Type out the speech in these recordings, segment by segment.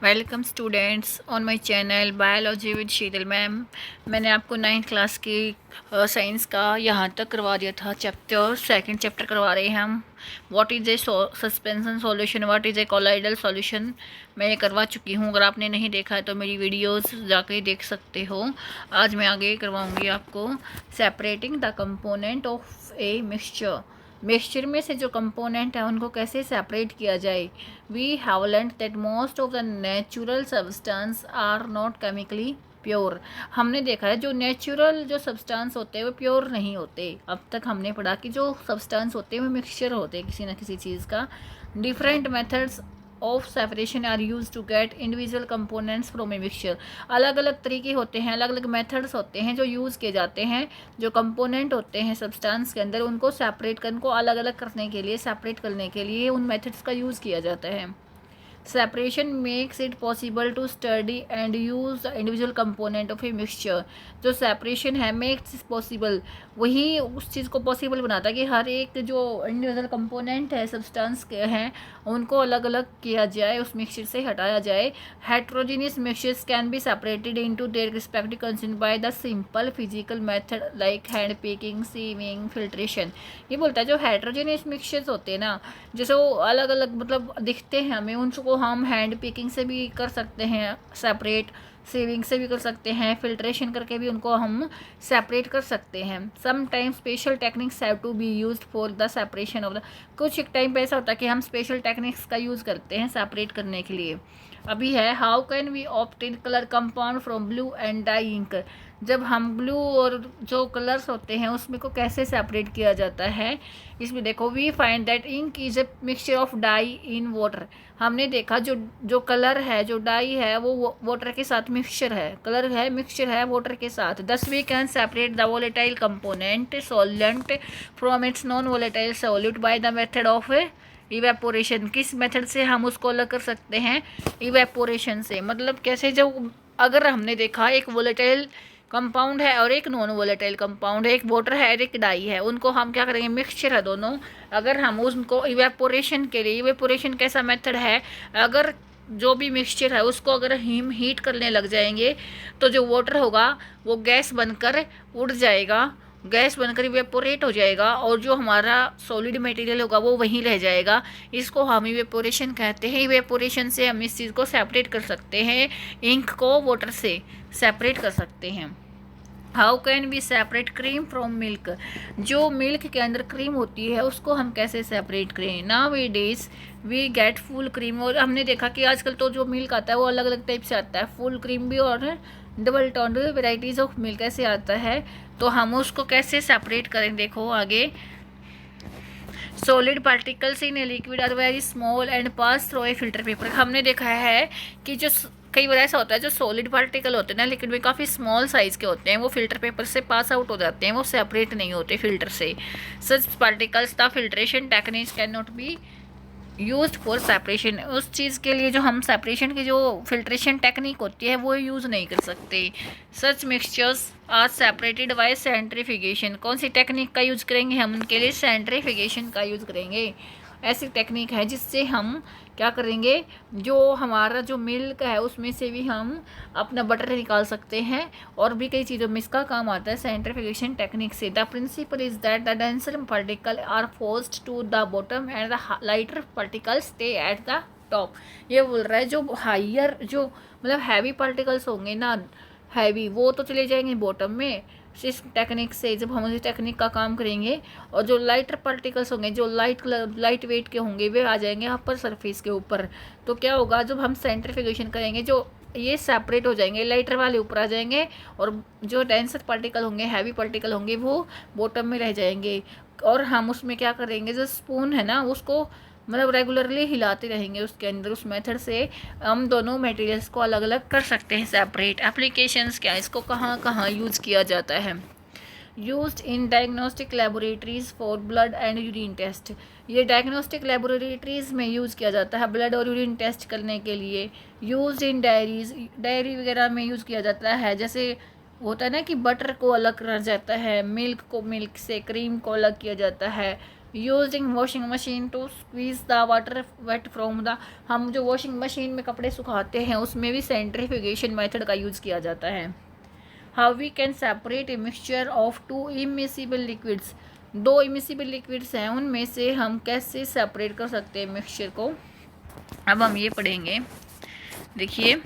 Welcome students on my channel biology with Sheetal ma'am. मैंने आपको 9th class की science का यहाँ तक करवा दिया था। सेकंड चैप्टर करवा रहे हैं हम। What is a suspension solution, what is a colloidal solution, मैं ये करवा चुकी हूँ। अगर आपने नहीं देखा है तो मेरी वीडियोस जाके देख सकते हो। आज मैं आगे करवाऊँगी आपको separating the component of a mixture में से जो कंपोनेंट है उनको कैसे सेपरेट किया जाए। We have learned that most of the natural substance are not chemically pure. हमने देखा है जो नेचुरल जो सब्सटेंस होते हैं वो प्योर नहीं होते। अब तक हमने पढ़ा कि जो सब्सटेंस होते हैं वो मिक्सचर होते हैं किसी न किसी चीज़ का। Different methods of separation are use to get individual components from a mixture. अलग अलग तरीके होते हैं, अलग अलग मेथड्स होते हैं जो यूज़ किए जाते हैं। जो कंपोनेंट होते हैं सब्सटेंस के अंदर उनको सेपरेट करने को अलग अलग करने के लिए, सेपरेट करने के लिए उन मेथड्स का यूज़ किया जाता है। Separation makes it possible to study and use the individual component of a mixture. जो सेपरेशन है मेक्स इट पॉसिबल, वही उस चीज़ को पॉसिबल बनाता है कि हर एक जो इंडिविजुअल कंपोनेंट है सब्सटेंस के हैं उनको अलग अलग किया जाए, उस मिक्सचर से हटाया जाए। Heterogeneous mixtures can be separated into their respective consent by the simple physical method like hand picking, sieving, filtration. ये बोलता है जो हेट्रोजीनियस मिक्सचर्स होते हैं ना, जैसे वो अलग अलग मतलब दिखते हैं हमें, उनको हम हैंड पिकिंग से भी कर सकते हैं सेपरेट, सेविंग से भी कर सकते हैं, फिल्ट्रेशन करके भी उनको हम सेपरेट कर सकते हैं। Some time special techniques have to be used for the separation of the. कुछ एक टाइम पे ऐसा होता है कि हम स्पेशल टेक्निक्स का यूज़ करते हैं सेपरेट करने के लिए। अभी है how can we obtain colour compound from blue and dye ink. जब हम ब्लू और जो कलर्स होते हैं उसमें को कैसे सेपरेट किया जाता है, इसमें देखो we find that ink is a mixture of dye in water. हमने देखा जो जो कलर है, जो डाई है वो वाटर के साथ मिक्सचर है, कलर है मिक्सचर है वाटर के साथ। Thus we can separate the volatile component solvent from its non volatile solute by the method of evaporation. किस मेथड से हम उसको अलग कर सकते हैं? इवेपोरेशन से। मतलब कैसे, जब अगर हमने देखा एक वोलेटाइल कंपाउंड है और एक नॉन वोलेटाइल कंपाउंड है, एक वाटर है और एक डाई है, उनको हम क्या करेंगे, मिक्सचर है दोनों, अगर हम उनको इवेपोरेशन के लिए, इवेपोरेशन कैसा मेथड है, अगर जो भी मिक्सचर है उसको अगर हम हीट करने लग जाएंगे तो जो वाटर होगा वो गैस बनकर उड़ जाएगा, गैस बनकर इवेपोरेट हो जाएगा और जो हमारा सॉलिड मटेरियल होगा वो वहीं रह जाएगा। इसको हम इवेपोरेशन कहते हैं। इवेपोरेशन से हम इस चीज़ को सेपरेट कर सकते हैं, इंक को वाटर से सेपरेट कर सकते हैं। How can we separate cream from milk. जो मिल्क के अंदर क्रीम होती है उसको हम कैसे सेपरेट करें। Nowadays we get full cream. और हमने देखा कि आजकल तो जो मिल्क आता है वो अलग अलग टाइप से आता है, फुल क्रीम भी और double toned varieties of milk ऐसे आता है। तो हम उसको कैसे सेपरेट करें, देखो आगे। Solid particles in a liquid are very small and pass through a filter paper. हमने देखा है कि जो कई बार ऐसा होता है जो सॉलिड पार्टिकल होते हैं ना लिक्विड में, काफ़ी स्मॉल साइज़ के होते हैं, वो फिल्टर पेपर से पास आउट हो जाते हैं, वो सेपरेट नहीं होते फिल्टर से। Such particles the filtration techniques can not be use for separation. उस चीज़ के लिए जो हम सेपरेशन की जो फिल्ट्रेशन टेक्निक होती है वो यूज़ नहीं कर सकते। Such mixtures are separated by centrifugation. कौन सी टेक्निक का यूज़ करेंगे हम उनके लिए? सेंट्रीफिकेशन का यूज़ करेंगे। ऐसी टेक्निक है जिससे हम क्या करेंगे, जो हमारा जो मिल्क है उसमें से भी हम अपना बटर निकाल सकते हैं और भी कई चीज़ों में इसका काम आता है सेंट्रीफिकेशन टेक्निक से। The principle is that the denser particle are forced to the bottom and the lighter particle stay at the top. ये बोल रहा है जो हाइयर जो मतलब हैवी पार्टिकल्स होंगे ना, हैवी, वो तो चले जाएंगे बॉटम में इस टेक्निक से, जब हम इस टेक्निक का काम करेंगे। और जो लाइटर पार्टिकल्स होंगे, जो लाइट वेट के होंगे, वे आ जाएंगे अपर सरफेस के ऊपर। तो क्या होगा, जब हम सेंट्रीफिकेशन करेंगे जो ये सेपरेट हो जाएंगे, लाइटर वाले ऊपर आ जाएंगे और जो डेंसर पार्टिकल होंगे, हैवी पार्टिकल होंगे, वो बॉटम में रह जाएंगे। और हम उसमें क्या करेंगे, जो स्पून है ना उसको मतलब रेगुलरली हिलाते रहेंगे उसके अंदर। उस मेथड से हम दोनों मटेरियल्स को अलग अलग कर सकते हैं सेपरेट। एप्लीकेशंस क्या, इसको कहाँ कहाँ यूज़ किया जाता है? Used in diagnostic laboratories for blood and urine test. ये डायग्नोस्टिक लेबोरेटरीज में यूज़ किया जाता है ब्लड और यूरिन टेस्ट करने के लिए। यूज्ड इन डायरीज, डायरी वगैरह में यूज़ किया जाता है। जैसे होता है ना कि बटर को अलग करा जाता है, मिल्क को मिल्क से, क्रीम को अलग किया जाता है, using washing machine to squeeze the water wet from the, हम जो वॉशिंग मशीन में कपड़े सुखाते हैं उसमें भी सेंट्रीफ्यूगेशन मेथड का यूज़ किया जाता है। How we can separate a mixture of two immiscible liquids, दो इमिसिबल लिक्विड्स हैं उनमें से हम कैसे सेपरेट कर सकते हैं मिक्सचर को, अब हम ये पढ़ेंगे। देखिए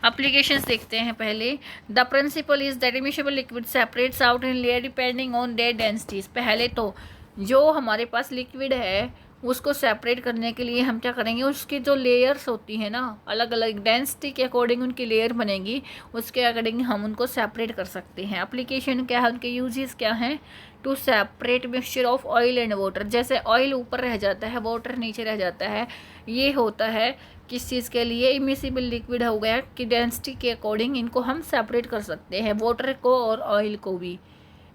अप्लीकेशंस देखते हैं पहले। The principle is that immiscible liquid separates out in layer depending on their densities. पहले तो जो हमारे पास लिक्विड है उसको सेपरेट करने के लिए हम क्या करेंगे, उसकी जो लेयर्स होती है ना, अलग अलग डेंसिटी के अकॉर्डिंग उनकी लेयर बनेगी, उसके अकॉर्डिंग हम उनको सेपरेट कर सकते हैं। एप्लीकेशन क्या है, उनके यूजेस क्या हैं, to separate mixture of oil and water, जैसे ऑयल ऊपर रह जाता है वाटर नीचे रह जाता है, ये होता है किस चीज़ के लिए, इमिसिबल लिक्विड हो गया कि डेंसिटी के अकॉर्डिंग इनको हम सेपरेट कर सकते हैं, वाटर को और ऑयल को भी।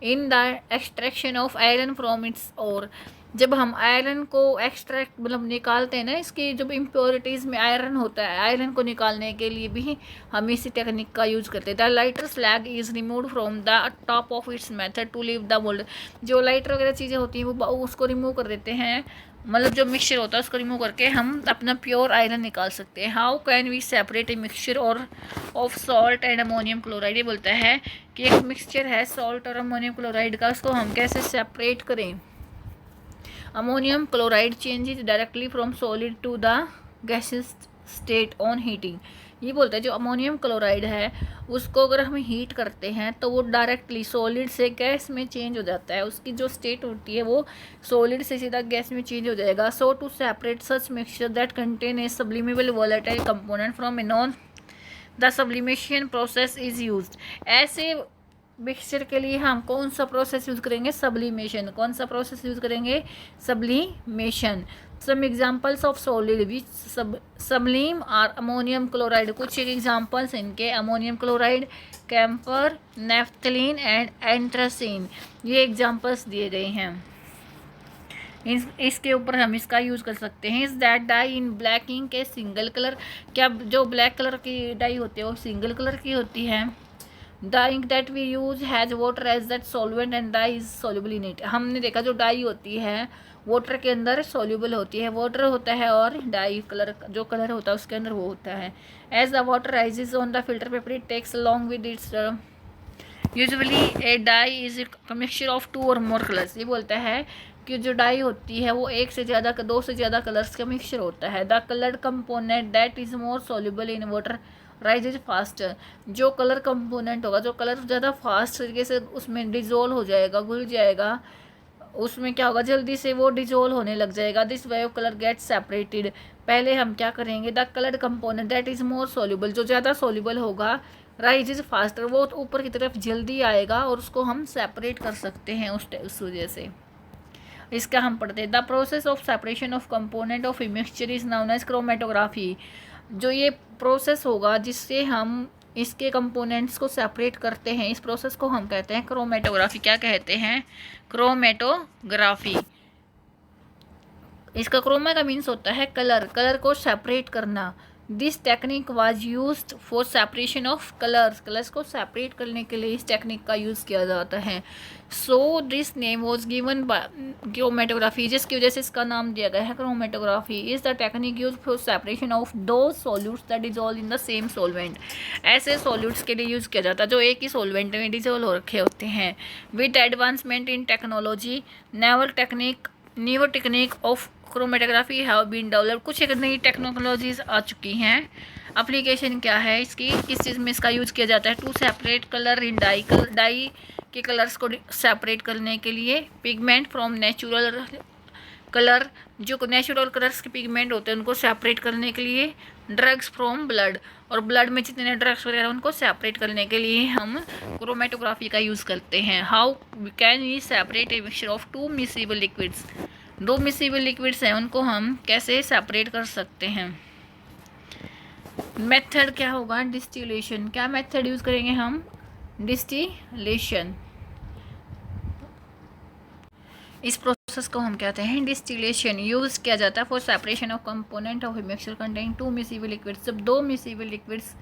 In the extraction of iron from its और, जब हम आयरन को एक्सट्रैक्ट मतलब निकालते हैं ना, इसकी जब इम्प्योरिटीज़ में आयरन होता है, आयरन को निकालने के लिए भी हम इसी टेक्निक का यूज़ करते हैं। The lighter slag is remove from the top of its method to leave the mould, जो लाइटर वगैरह चीज़ें होती हैं वो उसको रिमूव कर देते हैं, मतलब जो मिक्सचर होता है उसको रिमूव करके हम अपना प्योर आयरन निकाल सकते हैं। How can we separate a mixture और of salt and ammonium chloride, ये बोलता है कि एक मिक्सचर है सॉल्ट और अमोनियम क्लोराइड का, उसको हम कैसे सेपरेट करें। Ammonium chloride changes directly from solid to the gases state on heating, ये बोलता है जो अमोनियम क्लोराइड है उसको अगर हम हीट करते हैं तो वो डायरेक्टली सॉलिड से गैस में चेंज हो जाता है, उसकी जो स्टेट होती है वो सॉलिड से सीधा गैस में चेंज हो जाएगा। So to separate such mixture that contain a sublimable volatile component from a non, the sublimation process is used. ऐसे मिक्सचर के लिए हम कौन सा प्रोसेस यूज़ करेंगे, सब्लिमेशन। कौन सा प्रोसेस यूज़ करेंगे, sublimation. Some examples of solid which sublime are ammonium chloride, कुछ एक एग्जांपल्स इनके, ammonium chloride, camphor, naphthalene and anthracene, ये एग्जांपल्स दिए गए हैं। इसके ऊपर हम इसका यूज़ कर सकते हैं। Is that dye in black ink के सिंगल कलर, क्या जो ब्लैक कलर की डाई होती है वो सिंगल कलर की होती है। The ink that we use has water as that solvent and dye is soluble in it, हमने देखा जो डाई होती है वाटर के अंदर सॉल्युबल होती है, वाटर होता है और डाई कलर जो कलर होता है उसके अंदर वो होता है। As the water rises on the filter paper it takes along with its, usually a dye is a mixture of two और मोर कलर्स, ये बोलता है कि जो डाई होती है वो एक से ज़्यादा, दो से ज़्यादा कलर्स का मिक्सचर होता है। The coloured component that is more soluble in water rises faster, जो कलर कंपोनेंट होगा, जो कलर ज़्यादा फास्ट तरीके से उसमें डिजोल्व हो जाएगा, घुल जाएगा, उसमें क्या होगा जल्दी से वो डिजोल्व होने लग जाएगा। This way of colour get separated, पहले हम क्या करेंगे, the coloured component that is more soluble, जो ज़्यादा सॉल्युबल होगा, राइजेज फास्टर, वो ऊपर की तरफ जल्दी आएगा और उसको हम सेपरेट कर सकते हैं उस वजह से। इसका हम पढ़ते हैं। The process of separation of component of a mixture is known as chromatography, जो ये प्रोसेस होगा जिससे हम इसके कंपोनेंट्स को सेपरेट करते हैं, इस प्रोसेस को हम कहते हैं क्रोमेटोग्राफी। क्या कहते हैं, क्रोमेटोग्राफी। इसका क्रोमा का मीन्स होता है कलर, कलर को सेपरेट करना। This technique was used for separation of colours, colours को सेपरेट करने के लिए इस टेक्निक का यूज़ किया जाता है। So this name was given by chromatography, जिसकी वजह से इसका नाम दिया गया है chromatography. Is the technique use for separation of दो solutes that dissolve in the same solvent, ऐसे सॉल्यूट्स के लिए यूज़ किया जाता है जो एक ही सॉल्वेंट में डिजोल्व हो रखे होते हैं। With advancement in technology new technique of chromatography have been developed, कुछ एक नई टेक्नोलॉजीज आ चुकी हैं। एप्लीकेशन क्या है इसकी, किस चीज़ में इसका यूज़ किया जाता है, to separate colour in dye, dye के कलर्स को सेपरेट करने के लिए। पिगमेंट फ्रॉम नेचुरल कलर, जो नेचुरल कलर्स के पिगमेंट होते हैं उनको सेपरेट करने के लिए। ड्रग्स फ्रॉम ब्लड, और ब्लड में जितने ड्रग्स वगैरह उनको सेपरेट करने के लिए हम क्रोमेटोग्राफी का यूज़ करते हैं। How can we separate a mixture of two miscible liquids, दो मिसिबल लिक्विड्स हैं उनको हम कैसे सेपरेट कर सकते हैं। मेथड क्या होगा, डिस्टिलेशन। क्या मेथड यूज़ करेंगे हम, डिस्टिलेशन। इस प्रोसेस को हम कहते हैं डिस्टिलेशन। यूज़ किया जाता है for separation of component of a mixture containing two miscible liquids, जब दो मिसिबल लिक्विड्स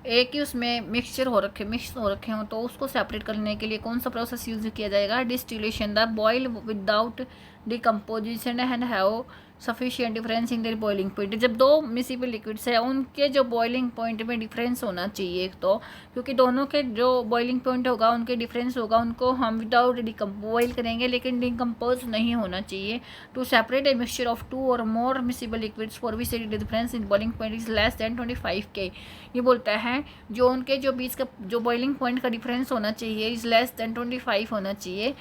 एक ही उसमें मिक्स हो रखे हों, तो उसको सेपरेट करने के लिए कौन सा प्रोसेस यूज किया जाएगा? Distillation. The boil without decomposition and have sufficient difference in their boiling point. जब दो मिसिबल लिक्विड्स है, उनके जो बॉइलिंग पॉइंट में डिफरेंस होना चाहिए, तो क्योंकि दोनों के जो बॉइलिंग पॉइंट होगा उनके डिफरेंस होगा, उनको हम विदाउट बॉइल करेंगे लेकिन डिकम्पोज नहीं होना चाहिए। To separate a mixture of 2 और more miscible liquids for which the difference in boiling point is less than 25 K। ये बोलता है जो उनके जो बीच का जो बॉइलिंग पॉइंट का डिफरेंस होना चाहिए इज लेस देन 25 होना चाहिए,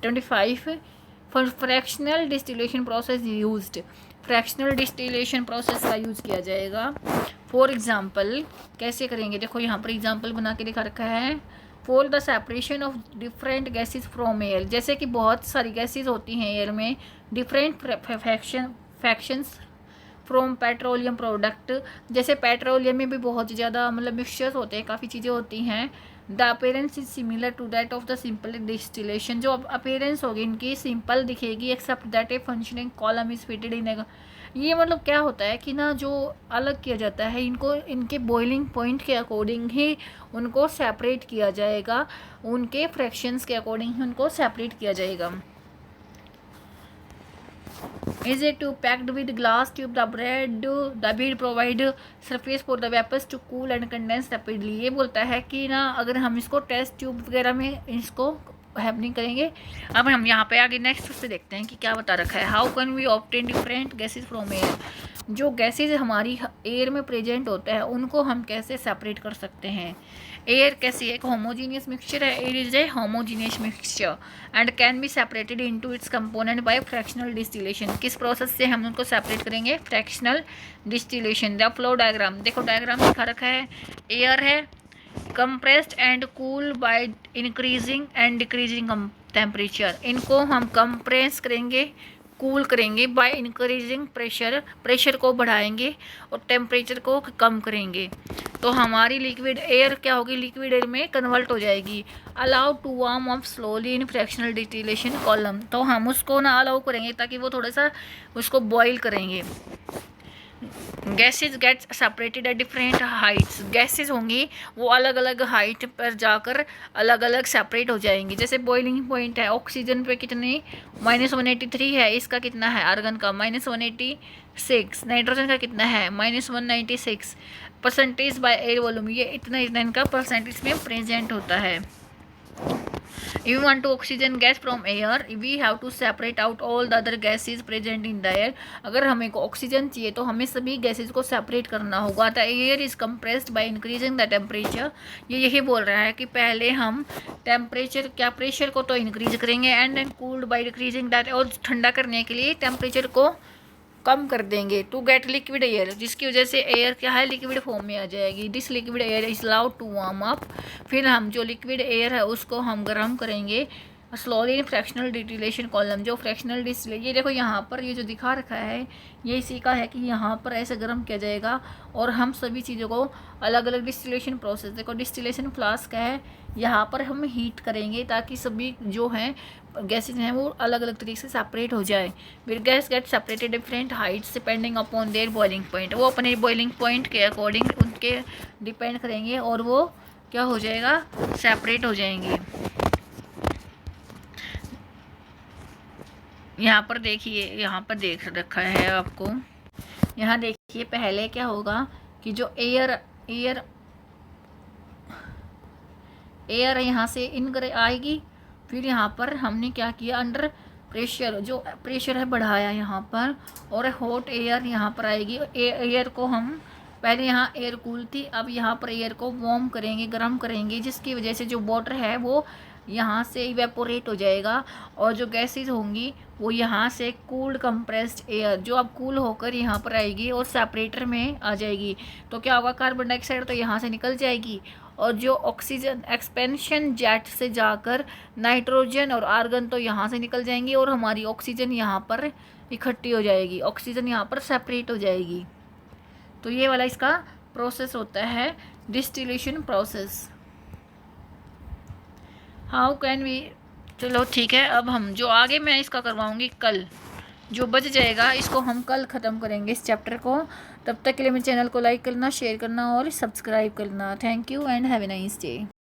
25। For fractional distillation process used, fractional distillation process का यूज़ किया जाएगा। फॉर एग्जांपल कैसे करेंगे, देखो यहाँ पर एग्जांपल बना के दिखा रखा है। For the separation of different gases from air, जैसे कि बहुत सारी गैसेज होती हैं एयर में, different fractions from petroleum product, जैसे पेट्रोलियम में भी बहुत ज़्यादा मतलब मिक्सचर्स होते हैं, काफ़ी चीज़ें होती हैं। The appearance is similar to that of the simple distillation, जो अपेयरेंस होगी इनकी सिंपल दिखेगी, except that a functioning column is fitted in. ये मतलब क्या होता है कि ना, जो अलग किया जाता है इनको इनके बॉइलिंग पॉइंट के अकॉर्डिंग ही उनको सेपरेट किया जाएगा, उनके फ्रैक्शंस के अकॉर्डिंग ही उनको सेपरेट किया जाएगा। Is it packed with glass tube? The bead provide surface for the vapors to cool and condense rapidly। ये बोलता है कि ना अगर हम इसको टेस्ट ट्यूब वगैरह में इसको हैपनिंग करेंगे। अब हम यहाँ पे आगे नेक्स्ट से देखते हैं कि क्या बता रखा है। How can we obtain different gases from air, जो गैसेज हमारी एयर में प्रेजेंट होते हैं उनको हम कैसे सेपरेट कर सकते हैं। एयर कैसी एक होमोजीनियस मिक्सचर है, air is a homogeneous mixture and can be separated into its component by fractional distillation. किस प्रोसेस से हम उनको सेपरेट करेंगे? Fractional distillation. The flow diagram, देखो डायग्राम दिखा रखा है। एयर है compressed and cool by increasing and decreasing temperature, इनको हम कंप्रेस करेंगे, कूल करेंगे बाय इंक्रीजिंग प्रेशर, प्रेशर को बढ़ाएंगे और टेम्परेचर को कम करेंगे, तो हमारी लिक्विड एयर क्या होगी? लिक्विड एयर में कन्वर्ट हो जाएगी। Allow to warm up slowly in fractional distillation column, तो हम उसको ना अलाउ करेंगे ताकि वो थोड़ा सा उसको बॉईल करेंगे। Gases get separated at different Heights, gases होंगी वो अलग अलग हाइट पर जाकर अलग अलग सेपरेट हो जाएंगी। जैसे बॉइलिंग पॉइंट है ऑक्सीजन पे कितनी -183 है, इसका कितना है आर्गन का -186, नाइट्रोजन का कितना है -196, परसेंटेज बाय एयर वॉल्यूम, ये इतना इनका परसेंटेज में प्रेजेंट होता है। If we want to oxygen gas from air, we have to separate out all the other gases present in the air। अगर हमें को ऑक्सीजन चाहिए तो हमें सभी गैसेज को सेपरेट करना होगा। The air is compressed by increasing the temperature, ये यही बोल रहा है कि पहले हम टेम्परेचर क्या प्रेशर को तो इंक्रीज करेंगे and then cooled by decreasing that, और ठंडा करने के लिए टेम्परेचर को कम कर देंगे। टू गेट लिक्विड एयर, जिसकी वजह से एयर क्या है लिक्विड फॉर्म में आ जाएगी। This liquid air is allowed to warm up, फिर हम जो लिक्विड एयर है उसको हम गर्म करेंगे slowly in fractional distillation column, जो फ्रैक्शनल डिस्टिलेशन, ये देखो यहाँ पर ये जो दिखा रखा है ये इसी का है कि यहाँ पर ऐसे गर्म किया जाएगा और हम सभी चीज़ों को अलग अलग डिस्टिलेशन प्रोसेस, देखो डिस्टिलेशन फ्लास्क है, यहाँ पर हम हीट करेंगे ताकि सभी जो हैं गैसेज हैं वो अलग अलग तरीके से सेपरेट हो जाए। फिर gas get separated different Heights depending upon their boiling point, वो अपने बॉइलिंग पॉइंट के अकॉर्डिंग उनके डिपेंड करेंगे और वो क्या हो जाएगा सेपरेट हो जाएंगे। यहाँ पर देखिए, यहाँ पर देख रखा है आपको, यहाँ देखिए पहले क्या होगा कि जो एयर यहाँ से इन कर आएगी, फिर यहाँ पर हमने क्या किया अंडर प्रेशर, जो प्रेशर है बढ़ाया यहाँ पर, और हॉट एयर यहाँ पर आएगी। एयर को हम पहले यहाँ एयर कूल थी, अब यहाँ पर एयर को वार्म करेंगे, गर्म करेंगे, जिसकी वजह से जो वाटर है वो यहाँ से इवेपोरेट हो जाएगा और जो गैसेज होंगी वो यहाँ से कूल्ड कंप्रेस्ड एयर जो अब कूल होकर यहाँ पर आएगी और सेपरेटर में आ जाएगी। तो क्या होगा, कार्बन डाइऑक्साइड तो यहाँ से निकल जाएगी और जो ऑक्सीजन एक्सपेंशन जेट से जाकर नाइट्रोजन और आर्गन तो यहाँ से निकल जाएंगी और हमारी ऑक्सीजन यहाँ पर इकट्ठी हो जाएगी, ऑक्सीजन यहाँ पर सेपरेट हो जाएगी। तो ये वाला इसका प्रोसेस होता है distillation process. How can we, चलो ठीक है, अब हम जो आगे मैं इसका करवाऊंगी कल, जो बच जाएगा इसको हम कल ख़त्म करेंगे इस चैप्टर को। तब तक के लिए मेरे चैनल को लाइक करना, शेयर करना और सब्सक्राइब करना। Thank you and have a nice day.